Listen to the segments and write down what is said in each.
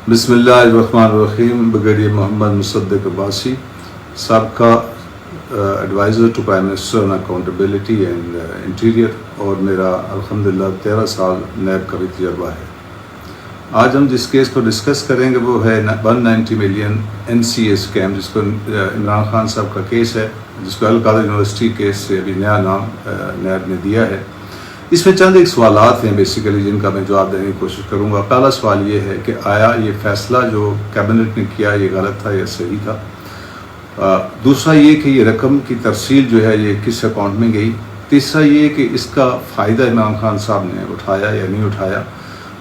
بسم اللہ الرحمن الرحیم. بریگیڈیئر محمد مصدق عباسی, سابقہ advisor to prime minister on accountability and interior, اور میرا الحمدللہ 13 سال نیب کا بھی تجربہ ہے. آج ہم جس کیس کو ڈسکس کریں گے وہ ہے 190 ملین NCA اسکیم, جس کو عمران خان صاحب کا کیس ہے, جس کو القادر یونیورسٹی کیس سے ابھی نیا نام نیب نے دیا ہے. اس میں چند ایک سوالات ہیں بیسیکلی جن کا میں جواب دینے کی کوشش کروں گا. پہلا سوال یہ ہے کہ آیا یہ فیصلہ جو کیبنٹ نے کیا یہ غلط تھا یا صحیح تھا. دوسرا یہ کہ یہ رقم کی ترسیل جو ہے یہ کس اکاؤنٹ میں گئی. تیسرا یہ کہ اس کا فائدہ عمران خان صاحب نے اٹھایا یا نہیں اٹھایا.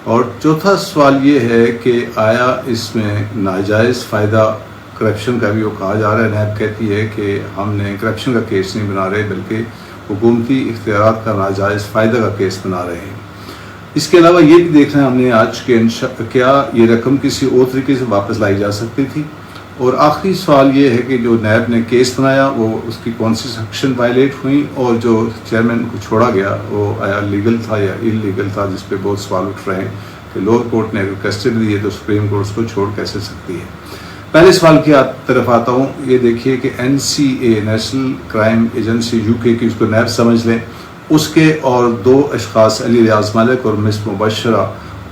اور چوتھا سوال یہ ہے کہ آیا اس میں ناجائز فائدہ کرپشن کا بھی وہ کہا جا رہا ہے. نیب کہتی ہے کہ ہم نے کرپشن کا کیس نہیں بنا رہے بلکہ حکومتی اختیارات کا ناجائز فائدہ کا کیس بنا رہے ہیں. اس کے علاوہ یہ بھی دیکھنا ہے ہم نے آج کے کیا یہ رقم کسی اور طریقے سے واپس لائی جا سکتی تھی. اور آخری سوال یہ ہے کہ جو نیب نے کیس بنایا وہ اس کی کون سی سیکشن وائلیٹ ہوئی, اور جو چیئرمین کو چھوڑا گیا وہ آیا لیگل تھا یا انلیگل تھا, جس پہ بہت سوال اٹھ رہے ہیں کہ لوور کورٹ نے اگر کسٹڈی دی ہے تو سپریم کورٹ اس کو چھوڑ کیسے سکتی ہے. پہلے سوال کی طرف آتا ہوں. یہ دیکھیے کہ NCA national crime agency UK کی, اس کو نیب سمجھ لیں, اس کے اور دو اشخاص علی ریاض ملک اور مس مبشرہ,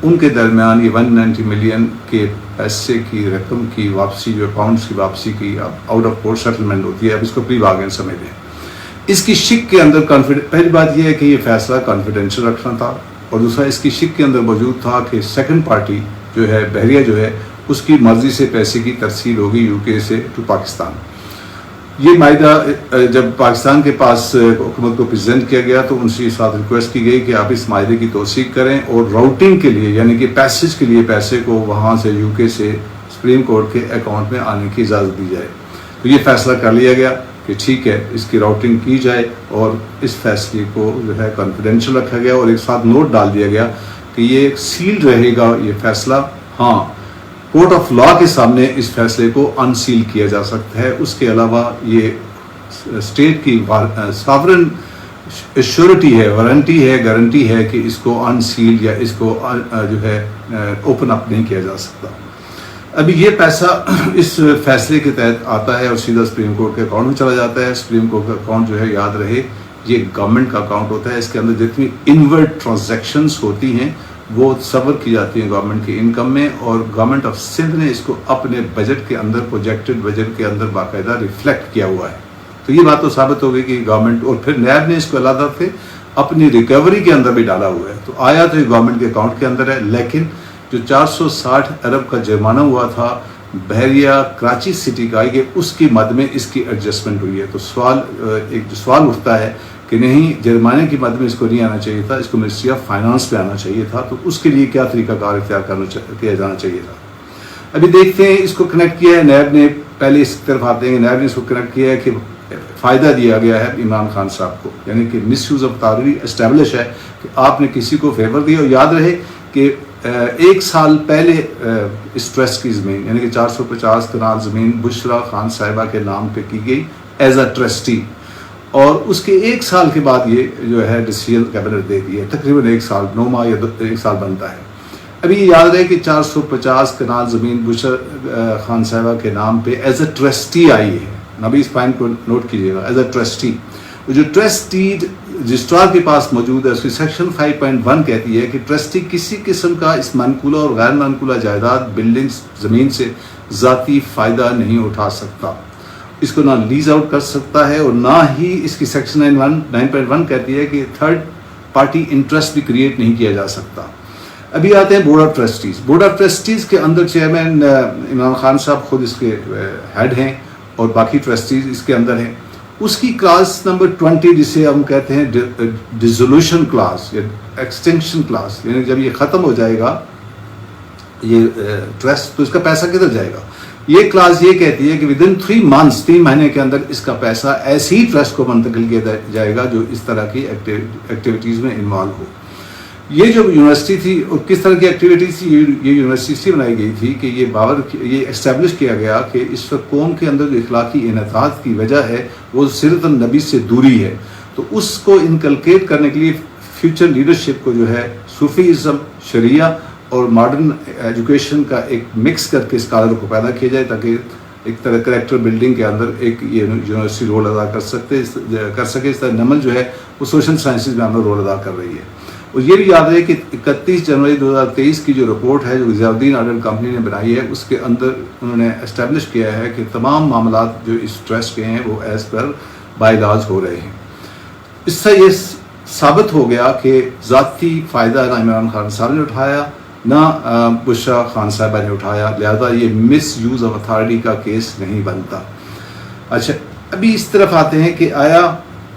ان کے درمیان یہ 190 ملین کے پیسے کی رقم کی واپسی, جو اکاؤنٹس کی واپسی کی آؤٹ آف کورٹ سیٹلمنٹ ہوتی ہے, اب اس کو پری بارگین سمجھ لیں. اس کی شک کے اندر پہلی بات یہ ہے کہ یہ فیصلہ کانفیڈینشیل رکھنا تھا, اور دوسرا اس کی شک کے اندر موجود تھا کہ سیکنڈ پارٹی جو ہے بحریہ جو ہے اس کی مرضی سے پیسے کی ترسیل ہوگی UK سے ٹو پاکستان. یہ معاہدہ جب پاکستان کے پاس حکومت کو پریزنٹ کیا گیا تو ان سے اس بات ریکویسٹ کی گئی کہ آپ اس معاہدے کی توثیق کریں اور راؤٹنگ کے لیے یعنی کہ پیسج کے لیے پیسے کو وہاں سے UK سے سپریم کورٹ کے اکاؤنٹ میں آنے کی اجازت دی جائے. تو یہ فیصلہ کر لیا گیا کہ ٹھیک ہے اس کی راؤٹنگ کی جائے, اور اس فیصلے کو جو ہے کانفیڈینشیل رکھا گیا, اور ایک ساتھ نوٹ ڈال دیا گیا کہ یہ سیلڈ رہے گا یہ فیصلہ. ہاں, کورٹ آف لاء کے سامنے اس فیصلے کو انسیل کیا جا سکتا ہے. اس کے علاوہ یہ اسٹیٹ کی ساورن ایشورٹی ہے, وارنٹی ہے, گارنٹی ہے کہ اس کو انسیل یا اس کو جو ہے اوپن اپ نہیں کیا جا سکتا. ابھی یہ پیسہ اس فیصلے کے تحت آتا ہے اور سیدھا سپریم کورٹ کے اکاؤنٹ میں چلا جاتا ہے. سپریم کورٹ کا اکاؤنٹ جو ہے یاد رہے یہ گورنمنٹ کا اکاؤنٹ ہوتا ہے. اس کے اندر جتنی انورٹ ٹرانزیکشنز ہوتی ہیں وہ صبر کی جاتی ہیں گورنمنٹ کی انکم میں, اور گورنمنٹ آف سندھ نے اس کو اپنے بجٹ کے اندر پروجیکٹڈ بجٹ کے اندر باقاعدہ ریفلیکٹ کیا ہوا ہے. تو یہ بات تو ثابت ہو گئی کہ گورنمنٹ, اور پھر نیب نے اس کو علیحدہ سے اپنی ریکوری کے اندر بھی ڈالا ہوا ہے. تو آیا تو یہ گورنمنٹ کے اکاؤنٹ کے اندر ہے, لیکن جو 460 ارب کا جرمانہ ہوا تھا بحریہ کراچی سٹی کا, یہ اس کی مد میں اس کی ایڈجسٹمنٹ ہوئی ہے. تو ایک جو سوال اٹھتا ہے کہ نہیں جرمانے کی مد میں اس کو نہیں آنا چاہیے تھا, اس کو منسٹری آف فائنانس پہ آنا چاہیے تھا, تو اس کے لیے کیا طریقہ کار اختیار کیا جانا چاہیے تھا. ابھی دیکھتے ہیں اس کو کنیکٹ کیا ہے نیب نے. پہلے اس طرف آتے ہیں کہ نیب نے اس کو کنیکٹ کیا ہے کہ فائدہ دیا گیا ہے عمران خان صاحب کو, یعنی کہ مس یوز آف اتھارٹی اسٹیبلش ہے کہ آپ نے کسی کو فیور دیا. اور یاد رہے کہ 1 سال پہلے اس ٹرسٹ کی زمین یعنی کہ 450 کنال زمین بشرا خان صاحبہ کے نام پہ کی گئی ایز اے ٹرسٹی, اور اس کے 1 سال کے بعد یہ جو ہے ڈیسیژن کیبنٹ دے دی ہے. تقریباً 1 سال 9 ماہ یا 1 سال بنتا ہے. ابھی یہ یاد رہے کہ 450 کنال زمین بشرا خان صاحبہ کے نام پہ ایز اے ٹرسٹی آئی ہے. ابھی اس پوائنٹ کو نوٹ کیجیے گا, ایز اے ٹرسٹی. جو ٹرسٹی رجسٹرار کے پاس موجود ہے اس کی سیکشن 5.1 کہتی ہے کہ ٹرسٹی کسی قسم کا اس منقولہ اور غیر منقولہ جائیداد بلڈنگ زمین سے ذاتی فائدہ نہیں اٹھا سکتا. اس کو نہ لیز آؤٹ کر سکتا ہے, اور نہ ہی اس کی سیکشن 9.1 کہتی ہے کہ تھرڈ پارٹی انٹرسٹ بھی کریٹ نہیں کیا جا سکتا. ابھی آتے ہیں board of trustees. Board of trustees کے اندر چیئرمین عمران خان صاحب خود اس کے ہیڈ ہیں, اور باقی ٹرسٹیز اس کے اندر ہیں. اس کی کلاس نمبر 20 جسے ہم کہتے ہیں ڈیزولوشن کلاس یا ایکسٹینشن کلاس, یعنی جب یہ ختم ہو جائے گا یہ ٹرسٹ تو اس کا پیسہ کدھر جائے گا. یہ کلاس یہ کہتی ہے کہ ودن 3 months 3 مہینے کے اندر اس کا پیسہ ایسے ہی ٹرسٹ کو منتقل کیا جائے گا جو اس طرح کی ایکٹیویٹیز میں انوالو ہو. یہ جو یونیورسٹی تھی اور کس طرح کی ایکٹیویٹیز تھی, یہ یونیورسٹی اس لیے بنائی گئی تھی کہ یہ اسٹیبلش کیا گیا کہ اس وقت قوم کے اندر جو اخلاقی انحطاط کی وجہ ہے وہ سیرت النبی سے دوری ہے. تو اس کو انکلکیٹ کرنے کے لیے فیوچر لیڈرشپ کو جو ہے صوفیزم, شریعہ اور ماڈرن ایجوکیشن کا ایک مکس کر کے اسکالر کو پیدا کیا جائے تاکہ ایک طرح کریکٹر بلڈنگ کے اندر ایک یونیورسٹی رول ادا کر سکے. اس طرح نمل جو ہے وہ سوشل سائنسز میں اندر رول ادا کر رہی ہے. اور یہ بھی یاد رہے کہ 31 جنوری 2023 کی جو رپورٹ ہے جو ضیاء الدین آڈٹ کمپنی نے بنائی ہے اس کے اندر انہوں نے اسٹیبلش کیا ہے کہ تمام معاملات جو اس ٹرسٹ کے ہیں وہ ایز پر بائی لاز ہو رہے ہیں. اس سے یہ ثابت ہو گیا کہ ذاتی فائدہ نہ عمران خان صاحب نے اٹھایا نہ بشرا خان صاحبہ نے اٹھایا, لہذا یہ مس یوز آف اتھارٹی کا کیس نہیں بنتا. اچھا ابھی اس طرف آتے ہیں کہ آیا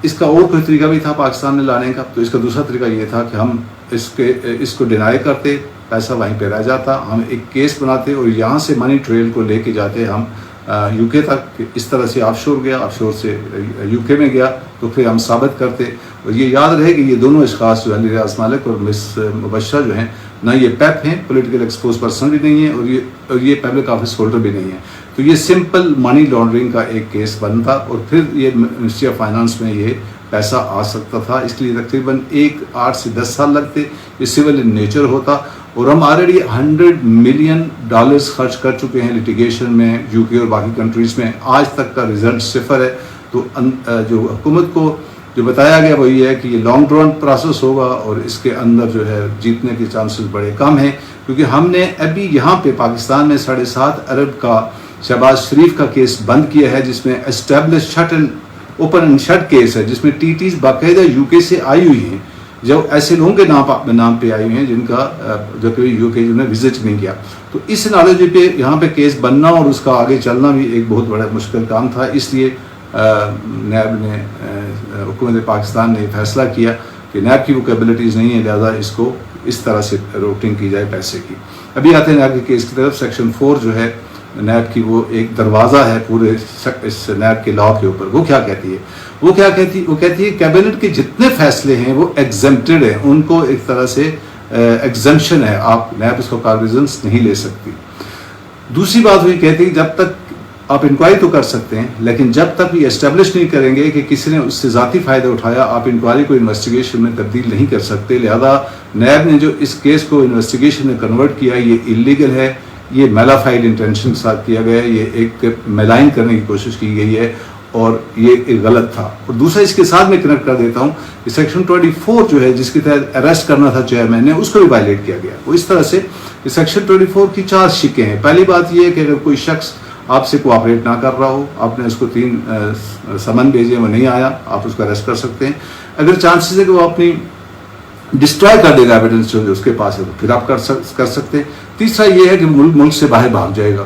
اس کا اور کوئی طریقہ بھی تھا پاکستان میں لانے کا. تو اس کا دوسرا طریقہ یہ تھا کہ ہم اس کو ڈینائی کرتے, پیسہ وہیں پہ رہ جاتا, ہم ایک کیس بناتے اور یہاں سے منی ٹریل کو لے کے جاتے ہم یو کے تک. اس طرح سے آف شور گیا, آف شور سے یو کے میں گیا, تو پھر ہم ثابت کرتے. اور یہ یاد رہے کہ یہ دونوں اشخاص جو ہیں ریاض مالک اور مس مبشرہ جو ہیں نہ یہ پیپ ہیں, پولیٹیکل ایکسپوز پرسن بھی نہیں ہیں, اور یہ پبلک آفس ہولڈر بھی نہیں ہیں. تو یہ سمپل منی لانڈرنگ کا ایک کیس بنتا اور پھر یہ منسٹری آف فائنانس میں یہ پیسہ آ سکتا تھا. اس کے لیے تقریباً 8 سے 10 سال لگتے. یہ سول ان نیچر ہوتا, اور ہم آلریڈی $100 ملین خرچ کر چکے ہیں لیٹیگیشن میں یو کے اور باقی کنٹریز میں. آج تک کا رزلٹ 0 ہے. تو جو حکومت کو جو بتایا گیا وہ یہ ہے کہ یہ لانگ ڈرون پروسیس ہوگا اور اس کے اندر جو ہے جیتنے کے چانسز بڑے کم ہیں, کیونکہ ہم نے ابھی یہاں پہ پاکستان میں 7.5 ارب کا شہباز شریف کا کیس بند کیا ہے, جس میں establish shut and open and shut case ہے, جس میں ٹی ٹیز باقاعدہ یو کے سے آئی ہوئی ہیں, جو ایسے لوگوں کے نام پہ آئی ہوئی ہیں جن کا جو کہ یو کے نے وزٹ نہیں کیا. تو اس نالج پہ یہاں پہ کیس بننا اور اس کا آگے چلنا بھی ایک بہت بڑا مشکل کام تھا. اس لیے نیب نے حکومت پاکستان نے فیصلہ کیا کہ نیب کی وہ کیپبلٹیز نہیں ہے, لہذا اس کو اس طرح سے روٹنگ کی جائے پیسے کی. ابھی آتے ہیں نیب کے کیس کی طرف. سیکشن 4 جو ہے نیب کی وہ ایک دروازہ ہے پورے اس نیب کے لا کے اوپر. وہ کیا کہتی ہے؟ وہ کہتی ہے کیبنٹ کے جتنے فیصلے ہیں وہ ایگزمپٹڈ ہیں, ان کو ایک طرح سے ایگزمپشن ہے, آپ نیب اس کو کاغذنس نہیں لے سکتی. دوسری بات وہی کہتی ہے جب تک آپ انکوائری تو کر سکتے ہیں, لیکن جب تک یہ اسٹیبلش نہیں کریں گے کہ کسی نے اس سے ذاتی فائدہ اٹھایا, آپ انکوائری کو انویسٹیگیشن میں تبدیل نہیں کر سکتے. لہذا نیب نے جو اس کیس کو انویسٹیگیشن میں کنورٹ کیا یہ اللیگل ہے, یہ میلافائڈ انٹینشن کے ساتھ کیا گیا ہے, یہ ایک میلائن کرنے کی کوشش کی گئی ہے اور یہ ایک غلط تھا. اور دوسرا اس کے ساتھ میں کنیکٹ کر دیتا ہوں کہ سیکشن 24 جو ہے جس کے تحت اریسٹ کرنا تھا چیئرمین نے, اس کو بھی وائلیٹ کیا گیا. وہ اس طرح سے سیکشن 24 کی 4 شکیں ہیں. پہلی بات یہ ہے کہ اگر کوئی شخص آپ سے کوآپریٹ نہ کر رہا ہو, آپ نے اس کو 3 سمن بھیجے وہ نہیں آیا, آپ اس کو اریسٹ کر سکتے ہیں. اگر چانسز ہے کہ وہ اپنی ڈسٹرائے کر دے گا ایویڈنس جو اس کے پاس ہے تو پھر آپ کر سکتے ہیں. تیسرا یہ ہے کہ ملک سے باہر بھاگ جائے گا,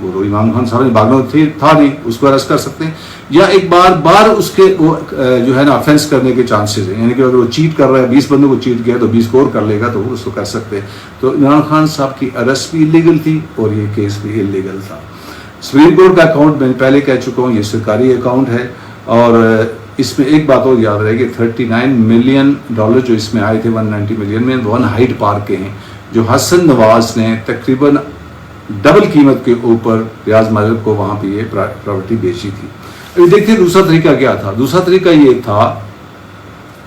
وہ عمران خان صاحب نے بھاگنا تھا نہیں, اس کو اریسٹ کر سکتے ہیں. یا ایک بار اس کے وہ جو ہے نا افینس کرنے کے چانسز ہیں, یعنی کہ اگر وہ چیٹ کر رہا ہے 20 بندوں کو چیٹ کیا تو 20 اسکور کر لے گا تو وہ اس کو کر سکتے ہیں. تو عمران خان صاحب کی اریسٹ بھی انلیگل تھی اور یہ کیس بھی انلیگل تھا. سپریم کورٹ کا اکاؤنٹ میں پہلے کہہ چکا ہوں یہ سرکاری اکاؤنٹ ہے, اور اس میں ایک بات اور یاد رہے کہ $39 ملین جو اس میں آئے تھے 190 ملین میں 1 ہائیڈ پارک کے ہیں, جو حسن نواز نے تقریباً ڈبل قیمت کے اوپر ریاض مالک کو وہاں پہ یہ پراپرٹی بیچی تھی. ابھی دیکھتے دوسرا طریقہ کیا تھا. دوسرا طریقہ یہ تھا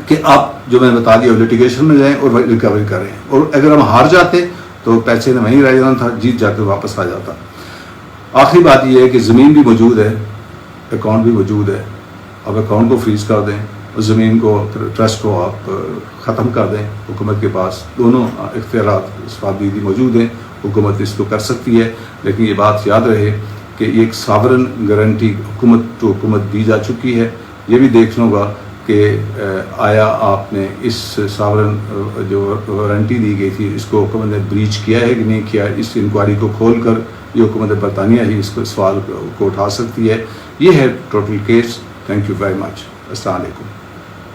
کہ آپ جو میں بتا دیا لیٹیگیشن میں جائیں اور ریکوری کریں, اور اگر ہم ہار جاتے تو پیسے نے وہیں رہ جانا تھا, جیت جا کے واپس آ جاتا. آخری بات یہ ہے کہ زمین بھی موجود ہے, اکاؤنٹ بھی موجود ہے. آپ اکاؤنٹ کو فریز کر دیں اور زمین کو ٹرسٹ کو آپ ختم کر دیں. حکومت کے پاس دونوں اختیارات اس پابندی موجود ہیں, حکومت اس کو کر سکتی ہے. لیکن یہ بات یاد رہے کہ یہ ایک ساورن گارنٹی حکومت دی جا چکی ہے. یہ بھی دیکھنا ہوگا کہ آیا آپ نے اس ساورن جو وارنٹی دی گئی تھی اس کو حکومت نے بریچ کیا ہے کہ نہیں کیا. اس انکوائری کو کھول کر یہ حکومت برطانیہ ہی اس کو سوال کو اٹھا سکتی ہے. یہ ہے total case. Thank you very much. السلام علیکم.